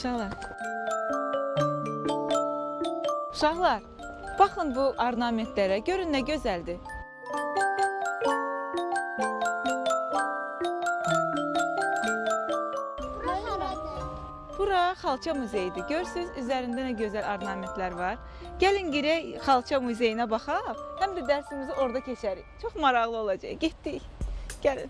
Uşaqlar. Uşaqlar, baxın bu ornamentlərə, görün nə gözəldir. Bura Xalça muzeyidir. Görürsünüz, üzərində nə gözəl ornamentlər var. Gəlin girək Xalça muzeyinə baxaq, həm də dərsimizi orada keçərik. Çox maraqlı olacaq. Getdik. Gəlin.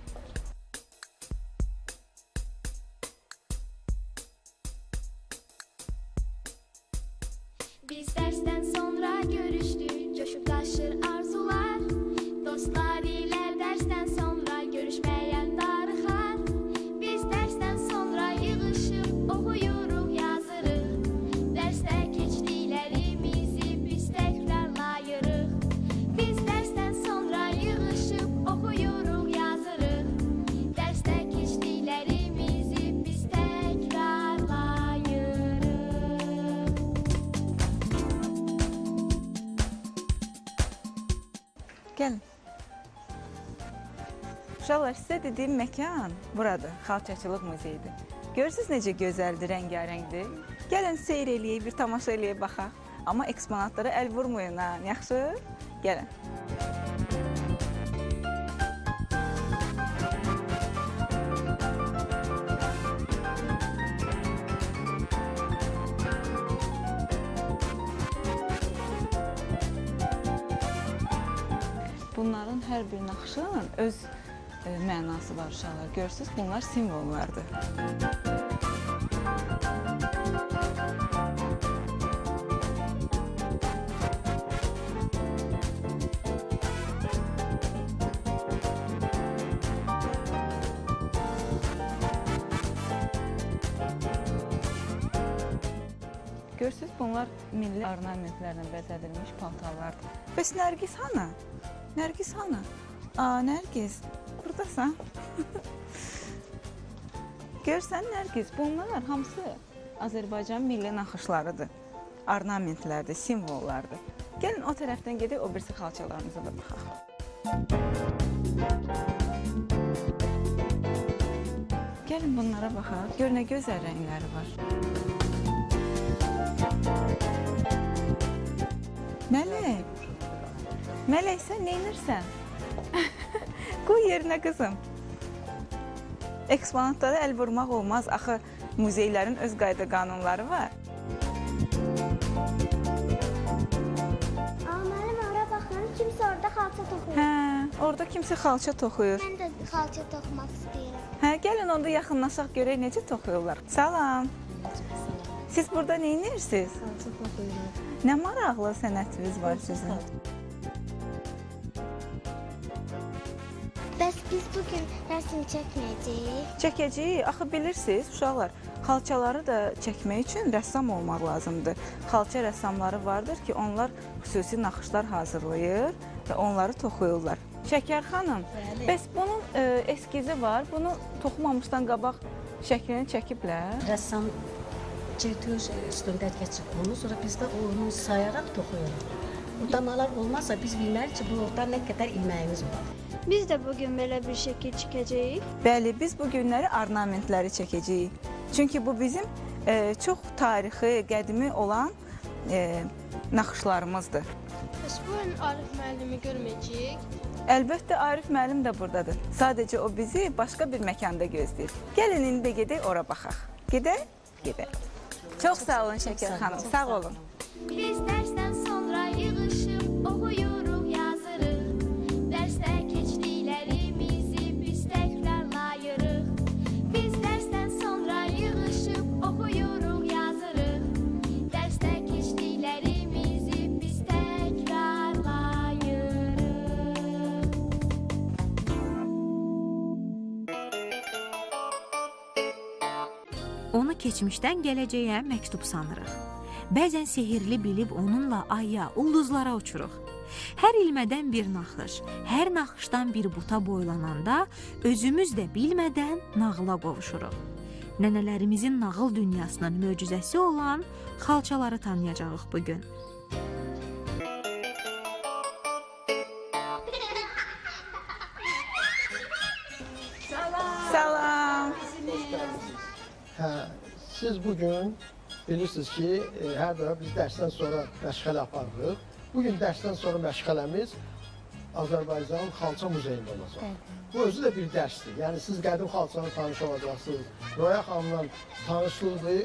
Biz dersten sonra görüştük, coşuklaşır arzular. Dostlar ile dersten sonra görüşmeyen darıxar. Biz dersten sonra yığışıp okuyuruq, yazırıq. Derste keçdiklərimizi biz təkrarlayırıq. Biz dersten sonra yığışıp okuyuruq, yazırıq. Derste keçdiklərimizi biz təkrarlayırıq. Gəlin. Uşaqlar, sizə dediyim məkan buradır, Xalçaçılıq muzeyidir. Görürsünüz necə gözəldir, rəngarəngdir. Gəlin seyr eləyək, bir tamaşa eləyək, baxaq. Amma eksponatlara əl vurmayın, ha, yaxşı? Gəlin. Bunların hər bir naxışın öz mənası var uşaqlar. Görürsünüz, bunlar simvollardır. Görürsünüz, bunlar milli ornamentlərlə bəzədilmiş paltarlardır. Bəs Nərgiz hanı? Nərgiz hanı? Aa, Nərgiz, buradasan. Görsən, Nərgiz, bunlar hamısı Azərbaycan milli naxışlarıdır. Ornamentlərdir, simvollardır. Gəlin o tərəfdən gedək, o birisi xalçalarımıza da baxaq. Gəlin bunlara baxaq, gör nə gözəl rəngləri var. Mələk, Mələk, sən neynirsən? Qoy yerinə qızım. Eksponatlara əl vurmaq olmaz. Axı muzeylərin öz qayda qanunları var. Müəllim, ora baxın, kimsə orada xalça toxuyur. Hə, orada kimsə xalça toxuyur. Mən də xalça toxumaq istəyirəm. Hə, gəlin onda yaxınlaşaq görək necə toxuyurlar. Salam. Siz burada neyinirsiniz? Xalça toxuyuruq. Nə maraqlı sənətiniz var sizin. Bəs biz bugün rəsm çəkməyəcəyik. Çəkəcəyik. Axı bilirsiniz, uşaqlar, xalçaları da çəkmək üçün rəssam olmaq lazımdır. Xalça rəssamları vardır ki, onlar xüsusi naxışlar hazırlayır və onları toxuyurlar. Şəkər xanım, bəs bunun eskizi var. Bunu toxumamışdan qabaq şəklini çəkiblər. Rəssam çirtüş üstündə keçib onu, sonra biz də onu sayaraq toxuyuruq. Udamalar olmazsa biz bilmərik ki, bu orada nə qədər ilməyimiz var. Biz də bugün belə bir şəkil çəkəcəyik. Bəli, biz bu günləri ornamentləri çəkəcəyik. Çünki bu bizim çox tarixi, qədimi olan naxışlarımızdır. Bəs bugün Arif müəllimi görməyəcəyik. Əlbəttə, Arif müəllim də buradadır. Sadəcə o bizi başqa bir məkanda gözləyir. Gəlin, indi də gedək, ora baxaq. Gedək? Gedək. Çox sağ olun Şəkər xanım, sağ olun. Biz dersten sonra yığışıp okuyuruq, yazırıq. Derste keçdiklərimizi biz təkrarlayırıq. Biz dersten sonra yığışıp okuyuruq, yazırıq. Derste keçdiklərimizi biz təkrarlayırıq. Onu keçmişdən gələcəyə məktub sanırıq. Bəzən sehirli bilib onunla aya, ulduzlara uçuruq. Hər ilmədən bir naxış, hər naxışdan bir buta boylananda özümüz də bilmədən nağıla qovuşuruq. Nənələrimizin nağıl dünyasının möcüzəsi olan xalçaları tanıyacağıq bugün. Salam. Siz bugün bilirsiniz ki, hər dəfə biz dərsdən sonra məşğələ aparırıq. Bugün dərsdən sonra məşğələmiz Azərbaycanın Xalça Muzeyində olacaq. Bu özü də bir dərsdir. Yəni siz qədim xalçanı tanış olacaqsınız. Roya xanımla tanışlıqdır,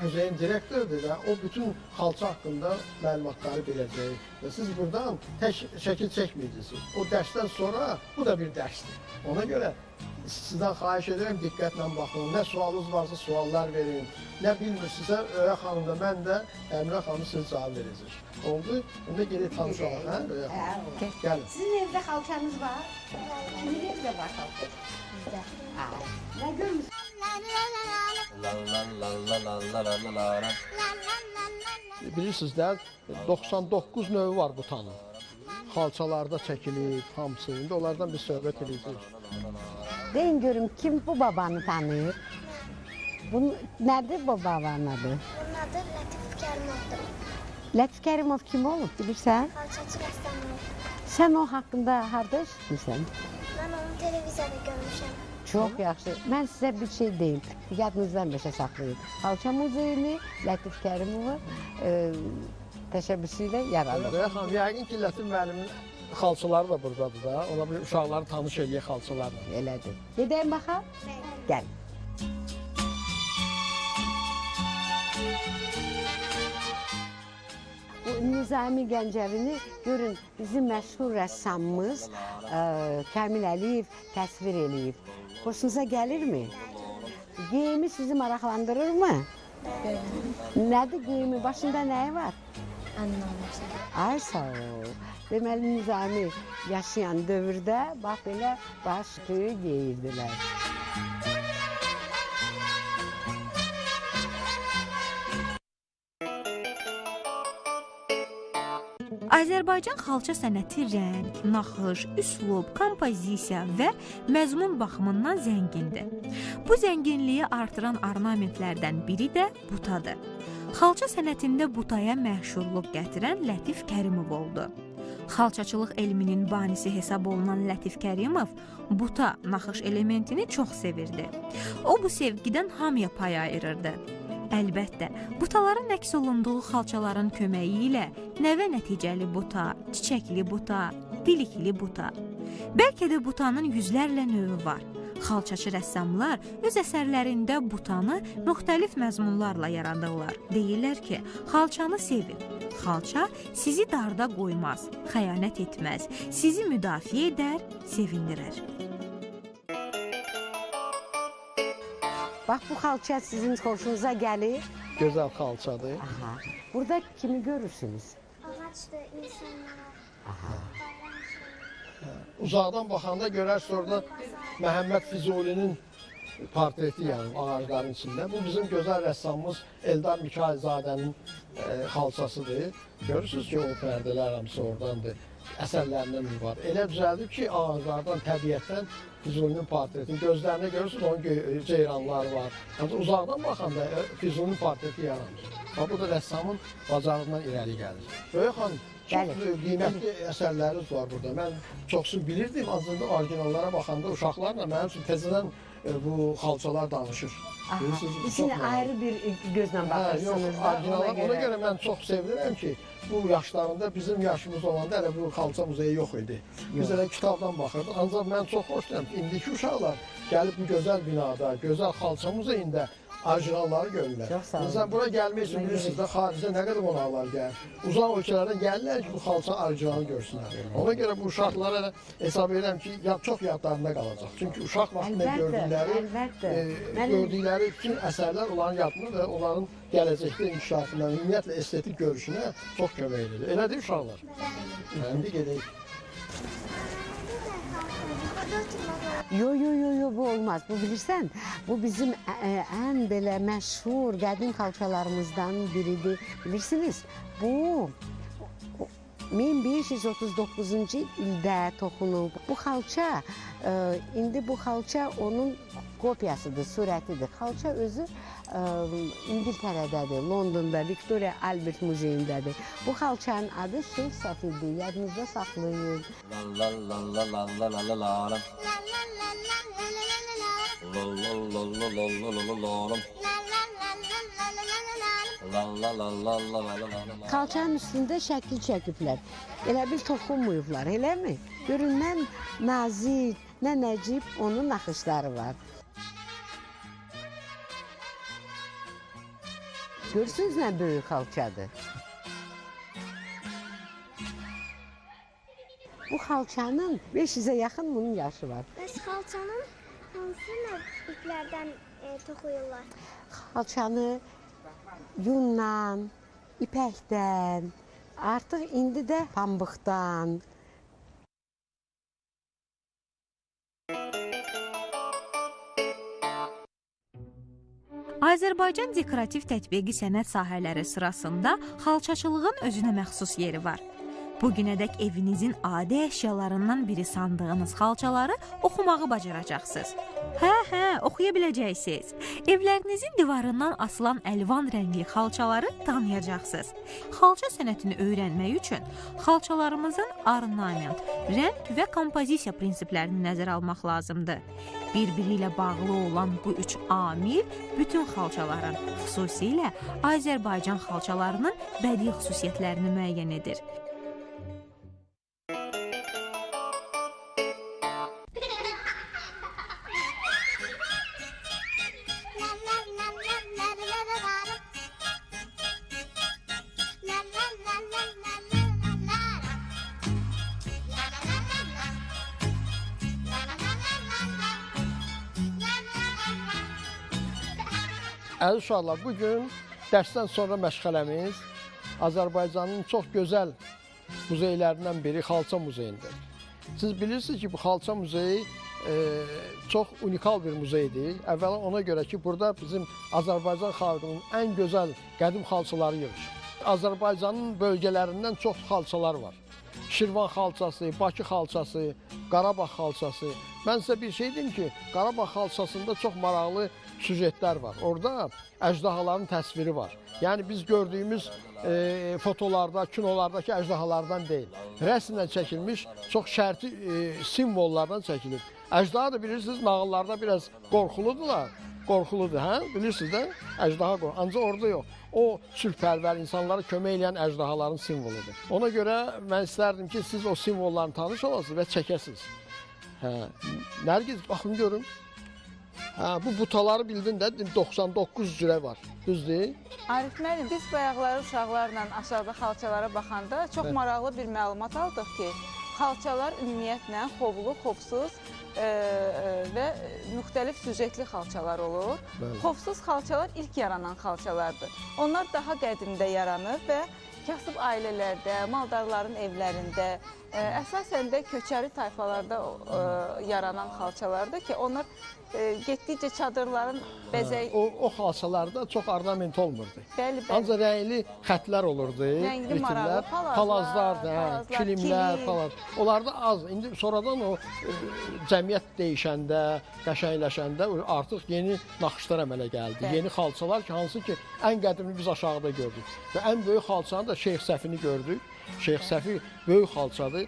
muzeyin direktorudur və o bütün xalça haqqında məlumatları biləcək. Və siz buradan tək şəkil çəkməyəcəksiniz. O dərsdən sonra bu da bir dərsdir. Ona görə sizdən xahiş edirəm, diqqətlə baxın. Nə sualınız varsa suallar verin. Nə bilmirsinizsə, Röya xanım da, mən də Əmirə xanım sizə cavab verəcək. Oldu? Onda gedək tanış olaq, hə? Röya xanım. Gəlin. Sizin evdə xalçanız var? Kimin evdə var xalça? Bizdə. Nə görmüsünüz? Bilirsiniz də, 99 növü var bu tanın. Xalçalarda çəkilib, hamısı. İndi onlardan bir söhbət edəcəyik. Deyin görüm kim bu babanı tanıyır? Nədir bu babanın adı? Bunun adı Lətif Kərimovdur. Lətif Kərimov kim olub bilirsən? Xalçaçı rəssamı. Sən o haqqında harda eşitmisən? Mən onu televiziyada görmüşəm. Çox yaxşı. Mən sizə bir şey deyim. Yadınızdan beşə saxlayın. Xalça muzeyini Lətif Kərimovun təşəbbüsü ilə yaradıb. Röya xanım, yəqin ki, Lətif müəllimin xalçaları da buradadır da. Ona bir uşaqları tanış eləyək xalçalarla. Elədir. Gedəyim baxaq? Gəl. Bu Nizami Gəncəvini görün, bizim məşhur rəssamımız Kamil Əliyev təsvir eləyib. Xoşunuza gəlirmi? Geyimi sizi maraqlandırırmı? Nədir geyimi? Başında nəyi var? Anlamışam. Ay sağ ol. Deməli Nizami yaşayan dövrdə bax belə baş tüyü geyirdilər. Azərbaycan xalça sənəti rəng, naxış, üslub, kompozisiya və məzmun baxımından zəngindir. Bu zənginliyi artıran ornamentlərdən biri də butadır. Xalça sənətində butaya məşhurluq gətirən Lətif Kərimov oldu. Xalçaçılıq elminin banisi hesab olunan Lətif Kərimov buta, naxış elementini çox sevirdi. O bu sevgidən hamıya pay ayırırdı. Əlbəttə, butaların əks olunduğu xalçaların köməyi ilə nəvə nəticəli buta, çiçəkli buta, dilikli buta. Bəlkə də butanın yüzlərlə növü var. Xalçaçı rəssamlar öz əsərlərində butanı müxtəlif məzmunlarla yaradırlar. Deyirlər ki, xalçanı sevin. Xalça sizi darda qoymaz, xəyanət etməz, sizi müdafiə edər, sevindirər. Bax bu xalça sizin xoşunuza gəlir. Gözəl xalçadır. Aha. Burada kimi görürsünüz? Ağacdır, insanlar. Aha. Uzaqdan baxanda görərsiniz orada Məhəmməd Füzulinin portreti yəni ağacların içində. Bu bizim gözəl rəssamımız Eldar Mikailzadənin xalçasıdır. Görürsünüz ki, o pərdələr hamısı oradandır. Əsərlərindən bir var. Elə düzəldib ki, ağaclardan, təbiətdən Füzulinin portretini gözlərinə görürsünüz, onun ceyranları var. Yəni uzaqdan baxanda Füzulinin portreti yaranır. Bu da rəssamın bacarığından irəli gəlir. Röya xanım, çox qiymətli əsərləriniz var burada. Mən çoxsunu bilirdim, aslında orijinallara baxanda uşaqlarla mənim üçün təzədən bu xalçalar danışır. İçini ayrı bir gözlə baxırsınız da ona görə mən çox sevinirəm ki, bu yaşlarında bizim yaşımız olanda hələ bu xalça muzeyi yox idi. Biz elə kitabdan baxırdıq. Ancaq mən çox xoşlayıram ki, indiki uşaqlar gəlib bu gözəl binada, gözəl xalça muzeyində orijinalları görürlər. Məsələn, bura gəlmək üçün bilirsiniz də, xaricdə nə qədər qonaqlar gəlir. Uzaq ölkələrdən gəlirlər ki, bu xalça orijinalını görsünlər. Ona görə bu uşaqlara hesab edirəm ki, çox yadlarında qalacaq. Çünki uşaq vaxtında gördükləri bütün əsərlər onların yadına və onların gələcəkdə inkişafına, ümumiyyətlə estetik görüşünə çox kömək edir. Elədir uşaqlar? İndi gedək. Yo, bu olmaz. Bu bilirsən, bu bizim ən belə məşhur qədim xalçalarımızdan biridir. Bilirsiniz, bu 1539-cu ildə toxunub. Bu xalça, indi bu xalça onun kopyasıdır, surətidir. Xalça özü İngiltərədədir, Londonda, Victoria Albert Muzeyindədir. Bu xalçanın adı Şeyx Səfirdir, yadınızda saxlayın. La la la la la la la la. Xalçanın üstündə şəkil çəkiblər. Elə bil toxunmuyublar, eləmi? Görün, nə nazik, nə nəcib onun naxışları var. Görürsünüz nə böyük xalçadır. Bu xalçanın 500-ə yaxın bunun yaşı var. Bəs xalçanın hansı iplərdən toxuyurlar? Xalçanı yundan, ipəkdən, artıq indi də pambıqdan. Azərbaycan dekorativ tətbiqi sənət sahələri sırasında xalçaçılığın özünə məxsus yeri var. Bugünədək evinizin adi əşyalarından biri sandığınız xalçaları oxumağı bacaracaqsınız. Hə, oxuya biləcəksiniz. Evlərinizin divarından asılan əlvan rəngli xalçaları tanıyacaqsınız. Xalça sənətini öyrənmək üçün xalçalarımızın ornament, rəng və kompozisiya prinsiplərini nəzərə almaq lazımdır. Bir-biri ilə bağlı olan bu üç amil bütün xalçaların, xüsusilə Azərbaycan xalçalarının bədii xüsusiyyətlərini müəyyən edir. Əziz uşaqlar, bugün dərsdən sonra məşğələmiz Azərbaycanın çox gözəl muzeylərindən biri Xalça muzeyidir. Siz bilirsiniz ki, bu Xalça muzeyi çox unikal bir muzeydir. Əvvəla ona görə ki, burada bizim Azərbaycan xalqının ən gözəl qədim xalçaları yığışır. Azərbaycanın bölgələrindən çox xalçalar var. Şirvan xalçası, Bakı xalçası, Qarabağ xalçası. Mən sizə bir şey deyim ki, Qarabağ xalçasında çox maraqlı süjetlər var. Orada əjdahaların təsviri var. Yəni biz gördüyümüz fotolarda, kinolardakı əjdahalardan deyil. Rəsmlə çəkilmiş çox şərti simvollardan çəkilib. Əjdaha da bilirsiniz, nağıllarda biraz qorxuludular. Qorxuludur, hə? Bilirsiniz də, əjdaha qorxulu. Ancaq orada yox. O sülhpərvər, insanlara kömək edən əjdahaların simvoludur. Ona görə mən istərdim ki, siz o simvollarını tanış olasınız və çəkəsiniz. Hə, Nərgiz, baxın görün. Hə, bu butaları bildin də 99 cürə var. Düzdür? Arif müəllim, biz bayaqları uşaqlarla aşağıda xalçalara baxanda çox maraqlı bir məlumat aldıq ki, xalçalar ümumiyyətlə xovlu, xovsuz və müxtəlif süjetli xalçalar olur. Xovsuz xalçalar ilk yaranan xalçalardır. Onlar daha qədimdə yaranır və kasıb ailələrdə, maldarların evlərində, əsasən də köçəri tayfalarda yaranan xalçalardır ki, onlar getdikcə çadırların bəzəyi... O xalçalarda çox ornament olmurdu. Bəli, bəli. Ancaq rəngli xətlər olurdu. Rəngli maraqlı palazlar, kilimlər falan. Onlar da az. İndi sonradan o cəmiyyət dəyişəndə, qəşəngləşəndə artıq yeni naxışlar əmələ gəldi. Bəli. Yeni xalçalar ki, hansı ki, ən qədimini biz aşağıda gördük. Və ən böyük xalçanı da Şeyx Səfini gördük. Şeyx Səfi böyük xalçadır.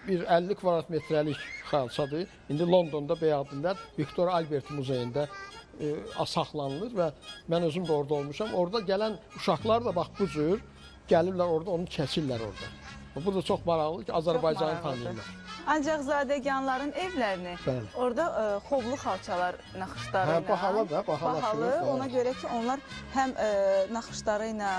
Bir 50 kvadrat metrəlik xalçadır. İndi Londonda bəyədilər Viktor Albert muzeyində saxlanılır və mən özüm də orada olmuşam. Orada gələn uşaqlar da bax bu cür gəlirlər orada, onu keçirlər orada. Bu da çox maraqlı ki, Azərbaycanı tanıyırlar. Ancaq zadəganların evlərini orada xovlu xalçalar naxışları ilə bahalı. Ona görə ki, onlar həm naxışları ilə,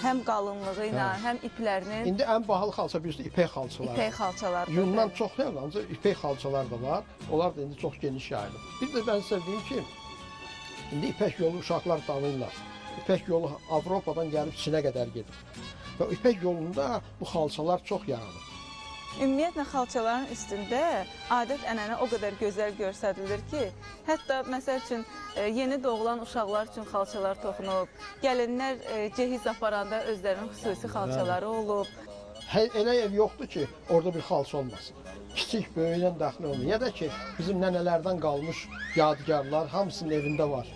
həm qalınlığı ilə, həm iplərinin... İndi ən bahalı xalça birisi ipək xalçalar. İpək xalçalar. Yundan çox deyil, ancaq ipək xalçalar da var. Onlar da indi çox geniş yayılır. Bir də mən sizə deyim ki, indi ipək yolu uşaqlar tanıyırlar. İpək yolu Avropadan gəlib Çinə qədər gedir. Və İpək yolunda bu xalçalar çox yaranır. Ümumiyyətlə, xalçaların üstündə adət-ənənə o qədər gözəl göstərilir ki, hətta məsəl üçün yeni doğulan uşaqlar üçün xalçalar toxunub, gəlinlər cehiz aparanda özlərinin xüsusi xalçaları olub. Elə ev yoxdur ki, orada bir xalça olmasın. Kiçik, böyüyən dəxli olmuyor. Ya da ki, bizim nənələrdən qalmış yadigarlar hamısının evində var.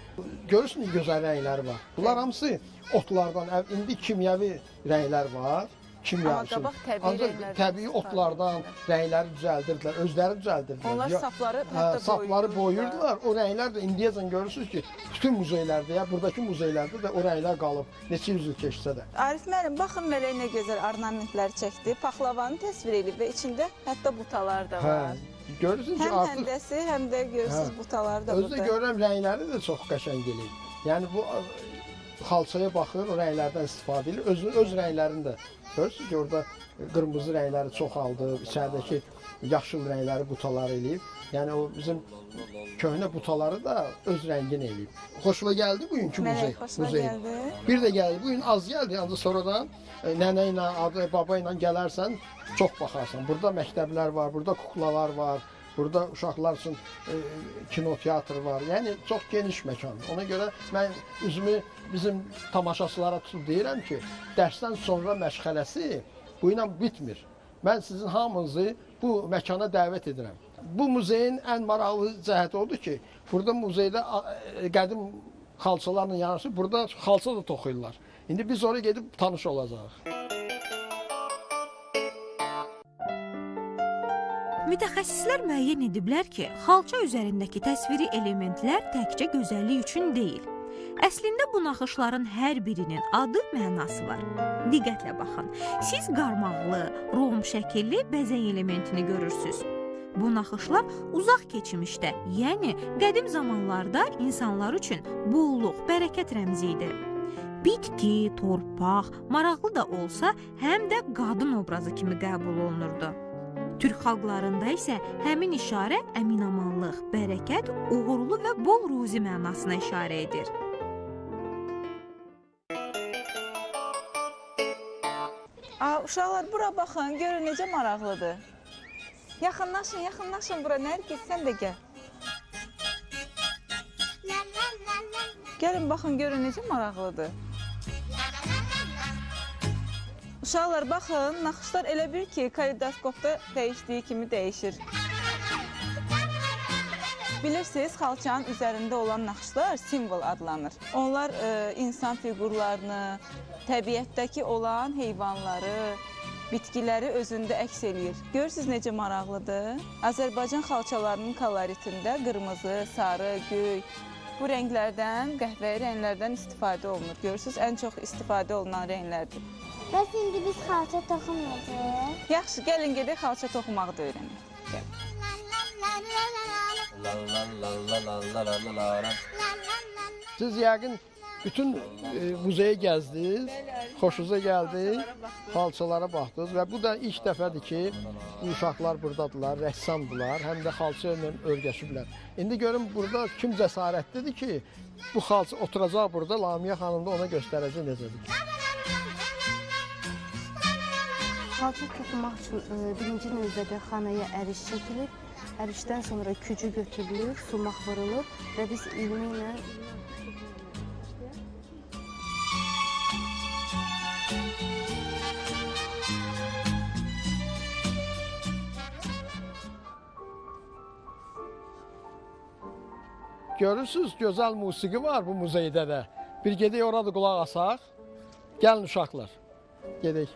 Görürsünüz, gözəl rəngləri var. Bunlar hamısı otlardan, indi kimyəvi rənglər var. kimyası. qabaq təbii Ancaq rənglərdən təbii istifadə otlardan edirdilər. rəngləri düzəldirdilər, özləri düzəldirdilər. Onlar Ya- sapları Hə, hətta sapları boyuyurdular. O rənglər də indiyəcən görürsünüz ki, bütün muzeylərdə, ya buradakı muzeylərdə də o rənglər qalıb. Neçə yüz il keçsə də. Arif müəllim, baxın belə nə gözəl ornamentlər çəkdi. Paxlavanı təsvir edib və içində hətta butalar da Hə, var. görürsünüz ki, Həm artıq həndəsi, həm də görürsünüz Hə. butaları da özdə burada. görürəm rəngləri də çox qəşəng eləyir. Yəni bu xalçaya baxır, o rənglərdən istifadə edir. Öz rənglərini də görürsünüz ki, orada qırmızı rəngləri çoxaldı, içəridəki yaşıl rəngləri butalar eləyib. Yəni o bizim köhnə butaları da öz rəngini eləyib. Xoşuna gəldi bugünkü muzey. Mələk, xoşuna muzey. gəldi. Bir də gəldi. Bu gün az gəldi, ancaq sonradan nənə ilə, adı, baba ilə gələrsən, çox baxarsan. Burada məktəblər var, burada kuklalar var, burada uşaqlar üçün kinoteatr var. Yəni çox geniş məkandır. Ona görə mən üzümü bizim tamaşaçılara tutub deyirəm ki, dərsdən sonra məşğələsi bu ilə bitmir. Mən sizin hamınızı bu məkana dəvət edirəm. Bu muzeyin ən maraqlı cəhəti odur ki, burada muzeydə qədim xalçalarla yanaşı, burada xalça da toxuyurlar. İndi biz oraya gedib tanış olacağıq. Mütəxəssislər müəyyən ediblər ki, xalça üzərindəki təsviri elementlər təkcə gözəllik üçün deyil. Əslində bu naxışların hər birinin adı, mənası var. Diqqətlə baxın. Siz qarmaqlı, rom şəkilli bəzək elementini görürsüz. Bu naxışlar uzaq keçmişdə, yəni qədim zamanlarda insanlar üçün bolluq, bərəkət rəmzi idi. Bitki, torpaq, maraqlı da olsa, həm də qadın obrazı kimi qəbul olunurdu. Türk xalqlarında isə həmin işarə əminamanlıq, bərəkət, uğurlu və bol ruzi mənasına işarə edir. Uşaqlar, bura baxın, görün necə maraqlıdır. Yaxınlaşın, yaxınlaşın bura. Nərgiz, sən də gəl. Gəlin, baxın, görün necə maraqlıdır. Uşaqlar, baxın, naxışlar elə bir ki, kaleidoskopda dəyişdiyi kimi dəyişir. Bilirsiniz, xalçanın üzərində olan naxışlar simvol adlanır. Onlar insan fiqurlarını, təbiətdəki olan heyvanları, bitkiləri özündə əks eləyir. Görürsünüz necə maraqlıdır? Azərbaycan xalçalarının koloritində qırmızı, sarı, göy, bu rənglərdən, qəhvəyi rənglərdən istifadə olunur. Görürsünüz, ən çox istifadə olunan rənglərdir. Bəs indi biz xalça toxunmayacağıq. Yaxşı, gəlin gedək xalça toxumağı da öyrənək. Gəl. Siz yəqin bütün muzeyi gəzdiniz, xoşunuza gəldi, xalçalara baxdınız və bu da ilk dəfədir ki, uşaqlar buradadılar, rəssamdılar, həm də xalça ilə örgəşiblər. İndi görün burada kim cəsarətlidir ki, bu xalça oturacaq burada, Lamiyə xanım da ona göstərəcək necədir. Xalça toxumaq üçün birinci növbədə xanaya əriş çəkilir. Ərişdən sonra kücü götürülür, sumaq vurulur və biz ilmi ilə Görürsünüz, gözəl musiqi var bu muzeydə də. Bir gedək orada qulaq asaq. Gəlin uşaqlar, gedək.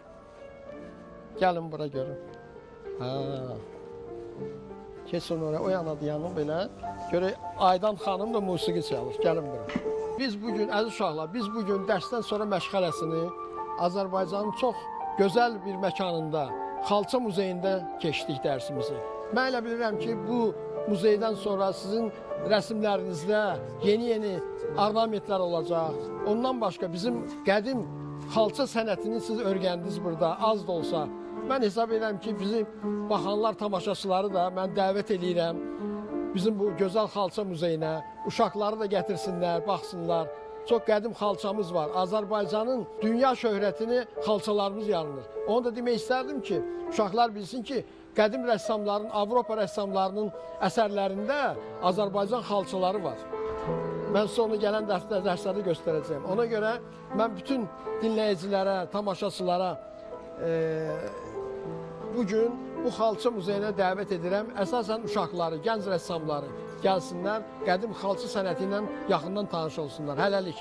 Gəlin bura görün. Keçin oraya, o yana dayanın belə. Görək, Aydan xanım da musiqi çalır. Gəlin bura. Biz bugün, əziz uşaqlar, biz bugün dərsdən sonra məşğələsini Azərbaycanın çox gözəl bir məkanında, Xalça muzeyində keçdik dərsimizi. Mən elə bilirəm ki, bu muzeydən sonra sizin rəsmlərinizdə yeni ornamentlər olacaq. Ondan başqa bizim qədim xalça sənətini siz öyrəndiniz burada, az da olsa. Mən hesab edirəm ki, bizim baxanlar, tamaşaçıları da mən dəvət edirəm bizim bu gözəl xalça muzeyinə. Uşaqları da gətirsinlər, baxsınlar. Çox qədim xalçamız var. Azərbaycanın dünya şöhrətini xalçalarımız yanılır. Onu da demək istərdim ki, uşaqlar bilsin ki, qədim rəssamların, Avropa rəssamlarının əsərlərində Azərbaycan xalçaları var. Mən sizə onu gələn dərslərdə göstərəcəyim. Ona görə mən bütün dinləyicilərə, tamaşaçılara bugün bu xalça muzeyinə dəvət edirəm. Əsasən uşaqları, gənc rəssamları gəlsinlər, qədim xalça sənəti ilə yaxından tanış olsunlar. Hələlik.